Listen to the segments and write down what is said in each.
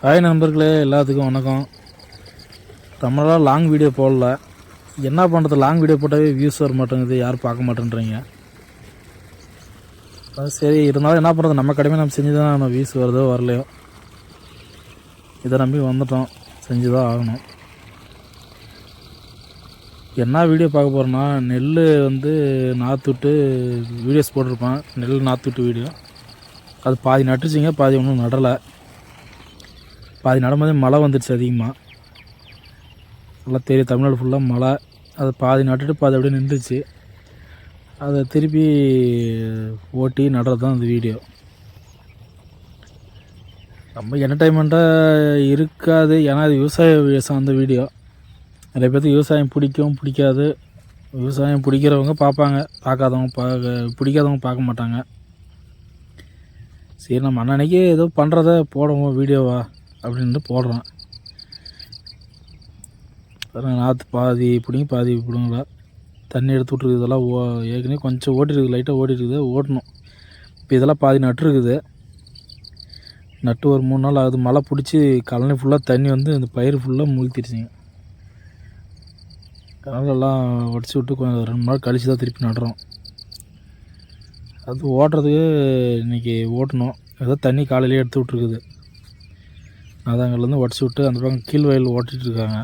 Hi நண்பர்களே, எல்லாத்துக்கும் வணக்கம். ரொம்ப நாளாக லாங் வீடியோ போடல. என்ன பண்ணுறது, லாங் வீடியோ போட்டாவே வியூஸ் வர மாட்டேங்குது, யாரும் பார்க்க மாட்டேன்றீங்க. சரி, இருந்தாலும் என்ன பண்ணுறது, நம்ம கடமை நம்ம செஞ்சு தான் நம்ம வியூஸ் வருதோ வரலையோ இதை நம்பி வந்துட்டோம், செஞ்சு தான் ஆகணும். என்ன வீடியோ பார்க்க போகிறோன்னா, நெல் நாற்றுட்டு வீடியோஸ் போட்டிருப்பேன். நெல் நாற்றுட்டு வீடியோ அது பாதி நட்டுச்சிங்க, பாதி ஒன்றும் நடலை. பாதி நடும்போதே மழை வந்துடுச்சு அதிகமாக. நல்லா தெரியும், தமிழ்நாடு ஃபுல்லாக மழை. அது பாதி நட்டுட்டு பாதி அப்படியே நின்றுச்சு. அதை திருப்பி ஓட்டி நடுறது தான் அந்த வீடியோ. ரொம்ப என்டர்டைன்மெண்ட்டாக இருக்காது, ஏன்னா அது விவசாய அந்த வீடியோ. நிறைய பேருக்கு விவசாயம் பிடிக்காது. விவசாயம் பிடிக்கிறவங்க பார்ப்பாங்க, பிடிக்காதவங்க பார்க்க மாட்டாங்க. சரி, நம்ம அன்னன்னைக்கு ஏதோ பண்ணுறத போடுவோம் வீடியோவா அப்படின்ட்டு போடுறோம். நாற்று பாதி பிடிங்கி பாதி பிடுங்களா, தண்ணி எடுத்து விட்ருக்குது. இதெல்லாம் ஏற்கனவே கொஞ்சம் ஓட்டிருக்குது, லைட்டாக ஓட்டிருக்குது, ஓட்டணும். இப்போ இதெல்லாம் பாதி நட்டுருக்குது. நட்டு ஒரு 3 நாள் ஆகுது. மழை பிடிச்சி கழனி ஃபுல்லாக தண்ணி இந்த பயிர் ஃபுல்லாக முழுத்திடுச்சிங்க. கலனெல்லாம் உடச்சி விட்டு கொஞ்சம் 2 நாள் கழித்து தான் திருப்பி நடுறோம். அது ஓட்டுறதுக்கு இன்றைக்கி ஓட்டணும். ஏதோ தண்ணி காலையிலே எடுத்து விட்ருக்குது. அதாங்கலேருந்து உடச்சி விட்டு அந்த பக்கம் கீழ் வயல் ஓட்டிகிட்ருக்காங்க.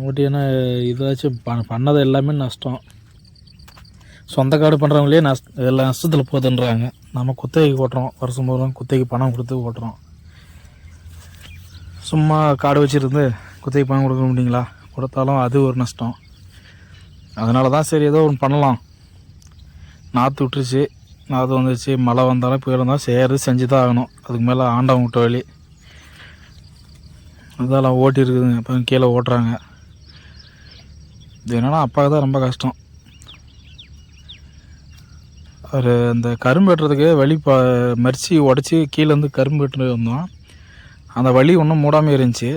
ஓட்டி ஏன்னா இதாச்சும் பண்ணது எல்லாமே நஷ்டம். சொந்த காடு பண்ணுறவங்களே எல்லாம் நஷ்டத்தில் போகுதுன்றாங்க. நம்ம குத்தகைக்கு ஓட்டுறோம், வருஷம் போகிறோம், குத்தகைக்கு பணம் கொடுத்து ஓட்டுறோம். சும்மா காடு வச்சுருந்து குத்தகைக்கு பணம் கொடுக்க முடியுங்களா? கொடுத்தாலும் அது ஒரு நஷ்டம். அதனால தான் சரி, ஏதோ ஒன்று பண்ணலாம். நாற்று விட்டுருச்சு, நாற்று வந்துடுச்சு. மழை வந்தாலும் போயிருந்தாலும் சரி, செஞ்சு தான் ஆகணும். அதுக்கு மேலே ஆண்டவன் விட்ட வழி. அதெல்லாம் ஓட்டிருக்குதுங்க, அப்போ கீழே ஓட்டுறாங்க. இது என்னென்னா அப்பாவுக்கு தான் ரொம்ப கஷ்டம். அவர் அந்த கரும்பு வெட்டுறதுக்கு வழி மரிச்சு உடச்சி கீழேருந்து கரும்பு வெட்டு வந்தோம். அந்த வழி ஒன்றும் மூடாமல் இருந்துச்சு.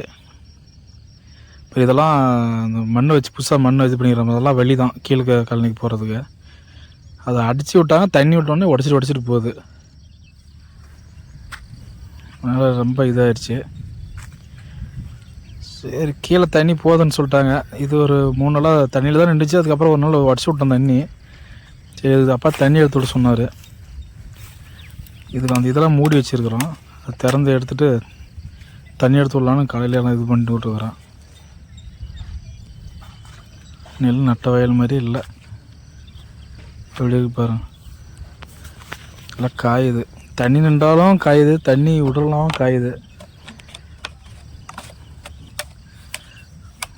இப்போ இதெல்லாம் அந்த மண் வச்சு புதுசாக மண் வச்சு பண்ணிக்கிற மாதிரிலாம் வழி தான் கீழே கழனிக்கு போகிறதுக்கு. அதை அடித்து விட்டாங்க, தண்ணி விட்டோடனே உடச்சிட்டு போகுது. அதனால் ரொம்ப இதாகிடுச்சு. சரி, கீழே தண்ணி போகுதுன்னு சொல்லிட்டாங்க. இது ஒரு 3 நாளாக தண்ணியில் தான் நின்றுச்சு. அதுக்கப்புறம் ஒரு நாள் உடச்சி விட்டோம் தண்ணி. சரி, இது அப்பா தண்ணி எடுத்து விட சொன்னார். இதில் இதெல்லாம் மூடி வச்சுருக்குறோம். அதை திறந்து எடுத்துகிட்டு தண்ணி எடுத்து விடலான்னு காலையில் எல்லாம் இது பண்ணிட்டு விட்டுருக்குறேன். நெல் நட்ட வயல் மாதிரி இல்லை, எப்படி இருக்கு பாருங்க. எல்லாம் காயுது, தண்ணி நின்றாலும் காயுது, தண்ணி விடலாம் காயுது.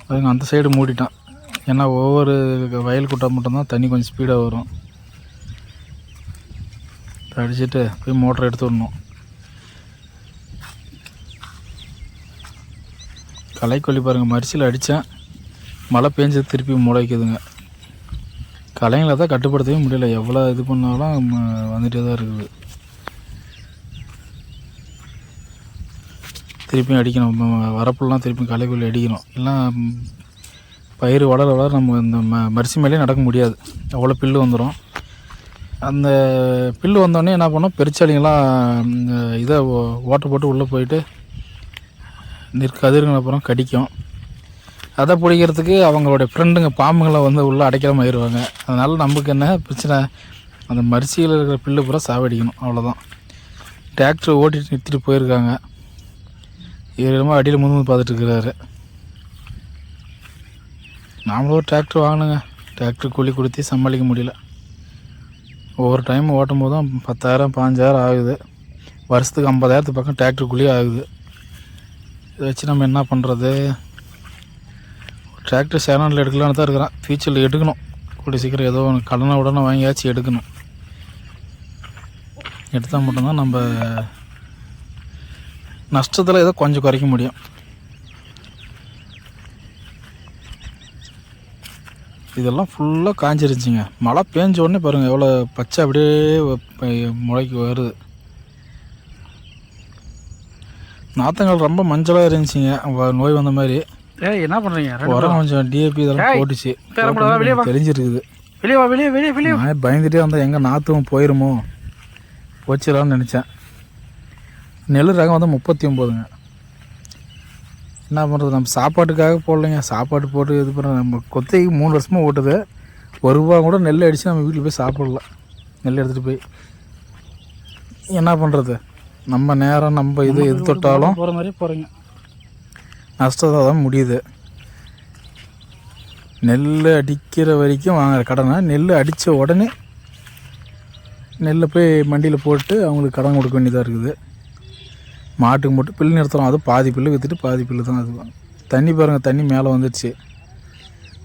பாருங்க, அந்த சைடு மூடிட்டான். ஏன்னா ஒவ்வொரு வயல் கூட்டம் மட்டும்தான் தண்ணி கொஞ்சம் ஸ்பீடாக வரும். அடிச்சுட்டு போய் மோட்டரை எடுத்து விடணும். களைக்கொல்லி பாருங்கள், மரிசில் அடித்தேன், மழை பெஞ்சது திருப்பி முளைக்குதுங்க. களைங்களை தான் கட்டுப்படுத்தவே முடியல. எவ்வளோ இது பண்ணாலும் வந்துகிட்டே தான் இருக்குது. திருப்பியும் அடிக்கணும், வரப்புலாம் திருப்பியும் களைக்கொல்லி அடிக்கணும். எல்லாம் பயிர் வளர நம்ம இந்த மரிசி மேலேயே நடக்க முடியாது, அவ்வளோ பில்லு வந்துடும். அந்த பில்லு வந்தோடனே என்ன பண்ணோம், பெருச்சாளிங்கெல்லாம் இதை ஓட்டை போட்டு உள்ளே போயிட்டு கதிருங்க அப்புறம் கடிக்கும். அதை பிடிக்கிறதுக்கு அவங்களுடைய ஃப்ரெண்டுங்க பாம்புங்களை உள்ளே அடைக்காமல் ஆயிடுவாங்க. அதனால் நமக்கு என்ன பிரச்சனை, அந்த மரிசியில் இருக்கிற பில்லு பூரா சாவடிக்கணும், அவ்வளோதான். டிராக்டர் ஓட்டிட்டு நிறுத்திட்டு போயிருக்காங்க. இவரமா அடியில் முந்து பார்த்துட்டு இருக்கிறாரு. நாமளும் ஒரு டிராக்டர் வாங்கினுங்க. டிராக்டர் கூலி கொடுத்து சமாளிக்க முடியல. ஒவ்வொரு டைம் ஓட்டும் போதும் 10,000 15,000 ஆகுது. வருஷத்துக்கு 50,000 பக்கம் டிராக்டர் கூலி ஆகுது. இதை வச்சு நம்ம என்ன பண்ணுறது? டிராக்டர் சேனலில் எடுக்கலான்னு தான் இருக்கிறேன். ஃபியூச்சரில் எடுக்கணும், கூடிய சீக்கிரம் ஏதோ ஒன்று கடனை உடனே வாங்கியாச்சும் எடுக்கணும். எடுத்தால் மட்டும்தான் நம்ம நஷ்டத்தில் ஏதோ கொஞ்சம் குறைக்க முடியும். இதெல்லாம் ஃபுல்லாக காஞ்சிருச்சுங்க. மழை பேஞ்ச உடனே பாருங்கள் எவ்வளோ பச்சை அப்படியே முளைக்கு வருது. நாற்றங்கள் ரொம்ப மஞ்சளாக இருந்துச்சுங்க, நோய் வந்த மாதிரி. என்ன பண்ணுறீங்க? உரம் கொஞ்சம் டிஏபி இதெல்லாம் போட்டுச்சு, தெரிஞ்சிருக்குது. பயந்துகிட்டே வந்தால் எங்கே நாற்றும் போயிருமோ, போச்சிடலான்னு நினச்சேன். நெல் ரகம் வந்து 39ங்க. என்ன பண்ணுறது, நம்ம சாப்பாட்டுக்காக போடலைங்க. சாப்பாட்டு போட்டு இது பண்ண நம்ம கொத்தைக்கு 3 வருஷமாக ஓட்டுது. ₹1 கூட நெல் அடித்து நம்ம வீட்டில் போய் சாப்பிடலாம். நெல் எடுத்துகிட்டு போய் என்ன பண்ணுறது, நம்ம நேரம் நம்ம எது தொட்டாலும் போகிற மாதிரி போகிறீங்க, நஷ்டத்தை தான் முடியுது. நெல் அடிக்கிற வரைக்கும் வாங்குற கடனை நெல் அடித்த உடனே நெல்லை போய் மண்டியில் போட்டு அவங்களுக்கு கடன் கொடுக்க வேண்டியதாக இருக்குது. மாட்டுக்கு மட்டும் புல் நிறுத்துறோம், அது பாதி புல் விற்றுட்டு பாதி புல் தான். அது தண்ணி பாருங்கள், தண்ணி மேலே வந்துடுச்சு,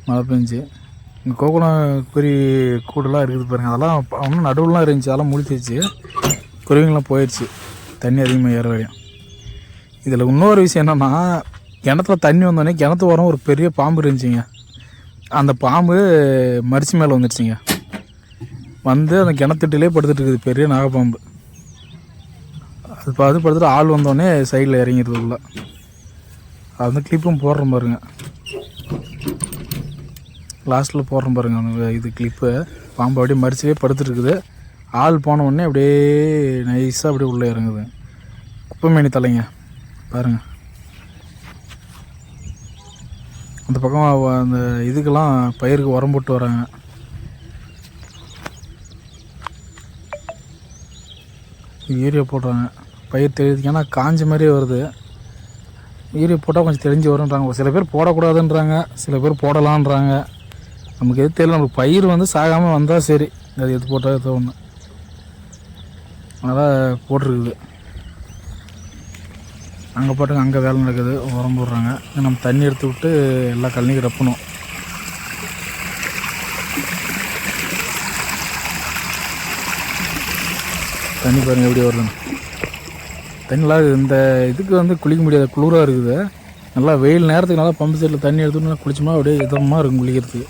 மழை பெஞ்சு. இங்கே கோகுலம் குறி கூடெல்லாம் இருக்குது பாருங்கள், அதெல்லாம் ஒன்றும் நடுவுலாம் இருந்துச்சு, அதெல்லாம் முழிச்சிச்சு, குருவிங்களாம் போயிடுச்சு தண்ணி அதிகமாக ஏற வரையும். இதில் இன்னொரு விஷயம் என்னென்னா, கிணத்துல தண்ணி வந்தோடனே கிணத்து ஓரம் ஒரு பெரிய பாம்பு இருந்துச்சுங்க. அந்த பாம்பு மரிச்சு மேலே வந்துடுச்சுங்க. வந்து அந்த கிணத்துட்டிலே படுத்துட்டு இருக்குது, பெரிய நாகப்பாம்பு. அது படுத்துட்டு ஆள் வந்தோடனே சைடில் இறங்கிடுறதுக்குள்ள. அது வந்து கிளிப்பும் போடுறோம் பாருங்க, லாஸ்ட்டில் போடுறோம் பாருங்க அந்த இது கிளிப்பு. பாம்பு அப்படியே மரிச்சவே படுத்துட்டு இருக்குது. ஆள் போன உடனே அப்படியே நைஸாக அப்படியே உள்ளே இறங்குது. குப்பைமேனி தலைங்க பாருங்கள். அந்த பக்கம் அந்த இதுக்கெல்லாம் பயிருக்கு உரம் போட்டு வராங்க. யூரியா போடுறாங்க பயிர் தெரியுதுக்கு, ஏன்னா காஞ்ச மாதிரியே வருது. யூரியா போட்டால் கொஞ்சம் தெரிஞ்சு வருன்றாங்க. சில பேர் போடக்கூடாதுன்றாங்க, சில பேர் போடலான்றாங்க. நமக்கு எது தெரியல, நமக்கு பயிர் வந்து சாகாமல் வந்தால் சரி, அது எது போட்டால் எது ஒன்று. அதனால் போட்டிருக்குது. அங்கே பாட்டுங்க அங்கே வேலை நடக்குது, உரம் போடுறாங்க. நம்ம தண்ணி எடுத்து விட்டு எல்லா கழனிக்கும் ரப்பணும். தண்ணி பாருங்கள் எப்படி வருதுன்னு. தண்ணிலாம் இந்த இதுக்கு வந்து குளிக்க முடியாத, குளிராக இருக்குது. நல்லா வெயில் நேரத்துக்கு நல்லா பம்பு செட்டில் தண்ணி எடுத்துட்டு குளிச்சோம்னா அப்படியே இதமாக இருக்கும் குளிக்கிறதுக்கு.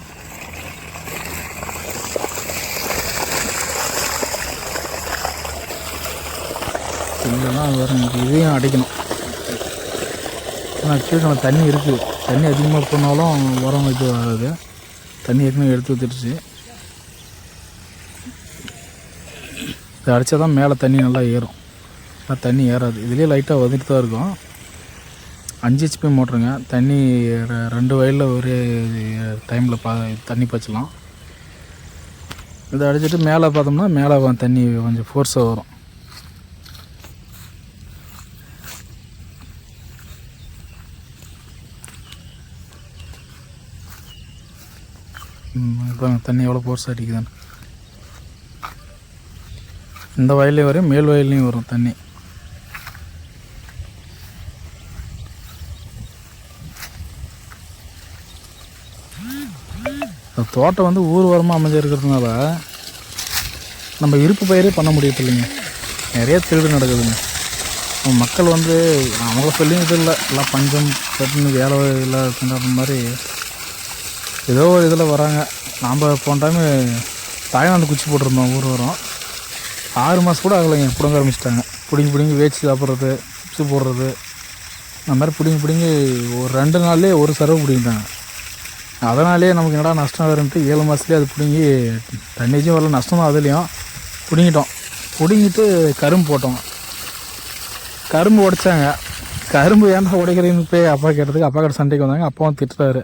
இதெல்லாம் வரும், இதையும் அடைக்கணும். ஆனால் ஆக்சுவலி நம்ம தண்ணி இருக்குது, தண்ணி அதிகமாக போனாலும் உரம் இது ஆகாது. தண்ணி ஏற்கனவே எடுத்து ஊற்றிடுச்சு. இதை அடித்தா தான் மேலே தண்ணி நல்லா ஏறும், ஆனால் தண்ணி ஏறாது. இதுலேயே லைட்டாக வந்துட்டு தான் இருக்கும். 5 HP மோட்டருங்க. தண்ணி 2 வயலில் ஒரே டைமில் தண்ணி பாய்ச்சலாம். இதை அடிச்சுட்டு மேலே பார்த்தோம்னா மேலே தண்ணி கொஞ்சம் ஃபோர்ஸாக வரும். இப்போ தண்ணி எவ்வளோ ஃபோர்ஸாக அடிக்குதுன்னு. இந்த வயல்லையும் வரும், மேல் வயல்லையும் வரும் தண்ணி. தோட்டம் வந்து ஊர் ஓரமாக அமைஞ்சிருக்கிறதுனால நம்ம இருப்பு பயிரே பண்ண முடியறது இல்லைங்க. நிறைய திருடு நடக்குதுங்க. மக்கள் வந்து அவங்கள சொல்லியும் இது இல்லை, எல்லாம் பஞ்சம் பட்டுன்னு வேலை இல்லை அப்படின்ற மாதிரி ஏதோ ஒரு இதில் வராங்க. நாம் போன டைமு தாய்லாந்து குச்சி போட்டிருந்தோம், ஊர் வரோம். 6 மாதம் கூட ஆகலைங்க, பிடுங்க ஆரம்பிச்சிட்டாங்க. பிடிங்கி வேச்சு சாப்பிட்றது, சிப்ஸு போடுறது, அந்த மாதிரி பிடிங்கி ஒரு 2 நாள்லேயே ஒரு சரவு பிடிங்கிட்டாங்க. அதனாலே நமக்கு என்னடா நஷ்டம் வரும்ட்டு 7 மாதத்துலேயே அது பிடுங்கி தண்ணிச்சும் வரல, நஷ்டம் தான். அதுலேயும் பிடுங்கிட்டு கரும்பு போட்டோம். கரும்பு உடைச்சாங்க. கரும்பு ஏன்டா உடைக்கிறீங்கன்னு போய் அப்பா கேட்டதுக்கு அப்பா கிட்ட சண்டைக்கு வந்தாங்க. அப்பாவும் திட்டுறாரு.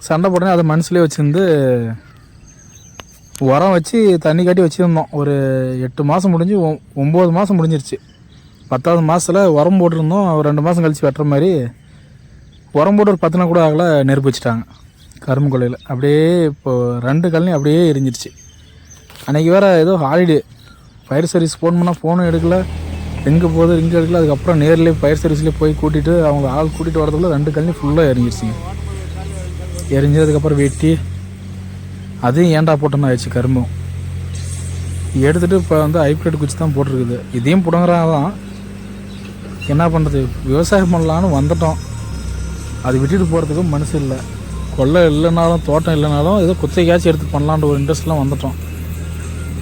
சண்டை போட்டோன்னே அதை மனசுலேயே வச்சுருந்து உரம் வச்சு தண்ணி காட்டி வச்சுருந்தோம். ஒரு 8 மாதம் முடிஞ்சு 9 மாதம் முடிஞ்சிருச்சு. 10வது மாதத்தில் உரம் போட்டிருந்தோம். ஒரு 2 மாதம் கழித்து வெட்டுற மாதிரி உரம் போட்டு ஒரு 10 நாள் கூட ஆகலை, நெருப்பு வச்சுட்டாங்க கரும்பு கொள்ளையில். அப்படியே இப்போது 2 கழனி அப்படியே எரிஞ்சிருச்சு. அன்றைக்கி வேறு ஏதோ ஹாலிடே, ஃபயர் சர்வீஸ் ஃபோன் பண்ணால் ஃபோனும் எடுக்கலை, எங்கே போகுது இங்கே எடுக்கல. அதுக்கப்புறம் நேர்லேயே ஃபயர் சர்வீஸ்லேயே போய் கூட்டிகிட்டு அவங்க ஆள் கூட்டிகிட்டு வரதுக்குள்ள 2 கழனி ஃபுல்லாக எரிஞ்சிருச்சுங்க. எரிஞ்சதுக்கப்புறம் வெட்டி அதையும் ஏன்டா போட்டோன்னு ஆயிடுச்சு. கரும்பும் எடுத்துகிட்டு இப்போ வந்து ஹைப்ரிட் குச்சி தான் போட்டிருக்குது. இதையும் பிடுங்குறாங்க தான், என்ன பண்ணுறது. விவசாயம் பண்ணலான்னு வந்துட்டோம், அது விட்டுட்டு போகிறதுக்கும் மனசு இல்லை. கொள்ளை இல்லைனாலும் தோட்டம் இல்லைனாலும் ஏதோ குத்தைக்காச்சும் எடுத்து பண்ணலான்ற ஒரு இன்ட்ரெஸ்ட்லாம் வந்துட்டோம்.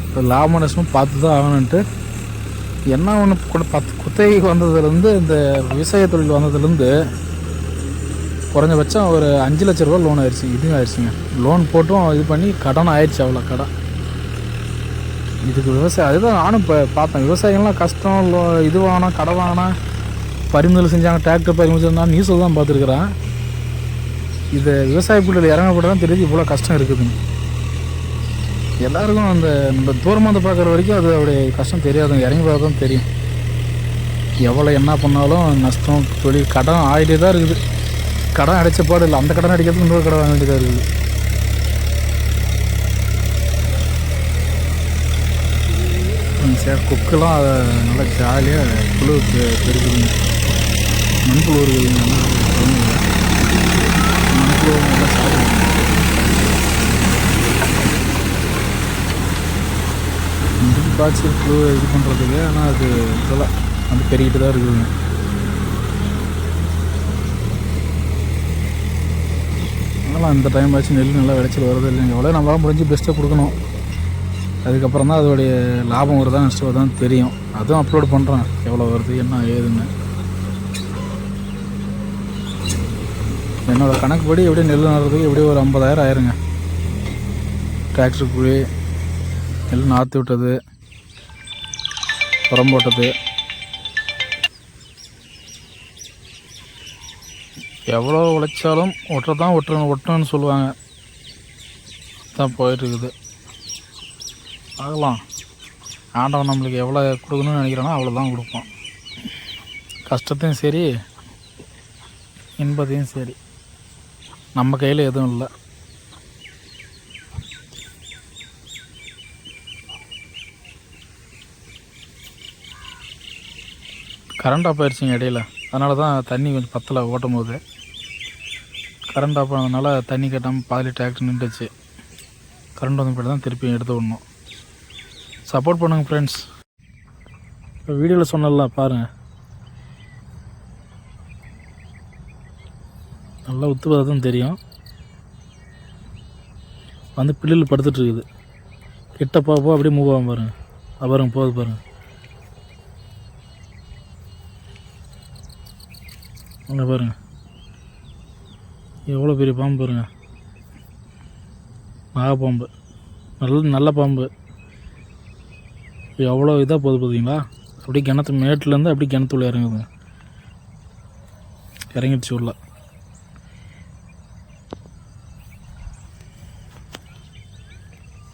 இப்போ லாபம் நஷ்டமும் பார்த்து தான் ஆகணுன்ட்டு என்ன ஒன்று கூட குத்தகைக்கு வந்ததுலேருந்து, இந்த விவசாய தொழில் வந்ததுலேருந்து குறைஞ்சபட்சம் ஒரு 5 லட்ச ரூபா லோன் ஆயிடுச்சு. இதுவும் ஆயிடுச்சுங்க. லோன் போட்டும் இது பண்ணி கடன் ஆயிடுச்சு. அவ்வளோ கடன் இதுக்கு விவசாயம் அதுதான் நானும் இப்போ பார்த்தேன். விவசாயிகள்லாம் கஷ்டம் இது வாங்கினா கடை வாங்கினா பறிமுதல் செஞ்சாங்க, டிராக்டர் பறிமுதல் செஞ்சாங்க, நியூஸில் தான் பார்த்துருக்குறேன். இதை விவசாய புள்ளியில் இறங்கப்பட தான் தெரியுது இவ்வளோ கஷ்டம் இருக்குதுன்னு. எல்லாருக்கும் அந்த நம்ம தூரமாக வந்து பார்க்குற வரைக்கும் அது அவருடைய கஷ்டம் தெரியாதுங்க, இறங்கி பார்த்தா தான் தெரியும். எவ்வளோ என்ன பண்ணாலும் நஷ்டம், தொழில் கடன் ஆகிட்டே தான் இருக்குது. கடன் அடைச்ச பாடு இல்லை, அந்த கடன் அடிக்கிறதுக்கு இன்னொரு கடன் வாங்க வேண்டியதாக இருக்குது. சார் கொக்கெல்லாம் அதை நல்லா ஜாலியாக புழு பெருக்குதுங்க, மண்புழு இருக்குதுங்க. மண்புழு நல்லா சாப்பிடுங்க. முதுகு காய்ச்சல் புழு இது பண்ணுறதுக்கு, ஆனால் அது இதெல்லாம் வந்து பெருகிட்டு தான் இருக்குதுங்க. அதனால் இந்த டைம் ஆச்சு நெல் நல்லா விளைச்சல் வருது இல்லைங்க. எவ்வளோ நம்மளால் முடிஞ்சு பெஸ்ட்டாக கொடுக்கணும். அதுக்கப்புறம் தான் அதோடைய லாபம் வருதா நஷ்டம் வருதான்னு தெரியும். அதுவும் அப்லோட் பண்ணுறேன் எவ்வளோ வருது என்ன ஏதுன்னு. என்னோடய கணக்குப்படி எப்படியும் நெல் நடுறதுக்கு எப்படியும் ஒரு 50,000 ஆயிருங்க. டிராக்டர் கூலி, நெல் நாற்று விட்டது, உரம் போட்டது, எவ்வளோ உழைச்சாலும் ஒட்டணும்னு சொல்லுவாங்க. தான் போயிட்டுருக்குது. ஆகலாம், ஆண்டவன் நம்மளுக்கு எவ்வளோ கொடுக்கணும்னு நினைக்கிறானோ அவ்வளோதான் கொடுப்போம். கஷ்டத்தையும் சரி இன்பத்தையும் சரி நம்ம கையில் எதுவும் இல்லை. கரண்ட் ஆஃப் ஆயிடுச்சிங்க இடையில, அதனால தான் தண்ணி கொஞ்சம் பத்தலை ஓட்டும் போது. கரண்ட் ஆஃப் ஆனதுனால தண்ணி கட்டாமல் பாதி டிராக்டர் நின்றுச்சு. கரண்ட் வந்து போய்ட்டு தான் திருப்பி எடுத்து விடணும். சப்போர்ட் பண்ணுங்கள் ஃப்ரெண்ட்ஸ். இப்போ வீடியோவில் சொன்னலாம் பாருங்கள், நல்லா உத்து பார்த்தா தான் தெரியும். வந்து பில்லில் படுத்துட்ருக்குது. கிட்ட போக அப்படியே மூவ் ஆகும் பாருங்கள். பாருங்க போகுது பாருங்கள். அங்கே பாருங்கள் எவ்வளோ பெரிய பாம்பு பாருங்கள். நாகப்பாம்பு, நல்ல பாம்பு. எவ்வளோ இதாக போகுது பார்த்தீங்களா? அப்படியே கிணத்து மேட்டிலேருந்து அப்படியே கிணத்துள்ள இறங்குதுங்க. இறங்கிடுச்சு உள்ள.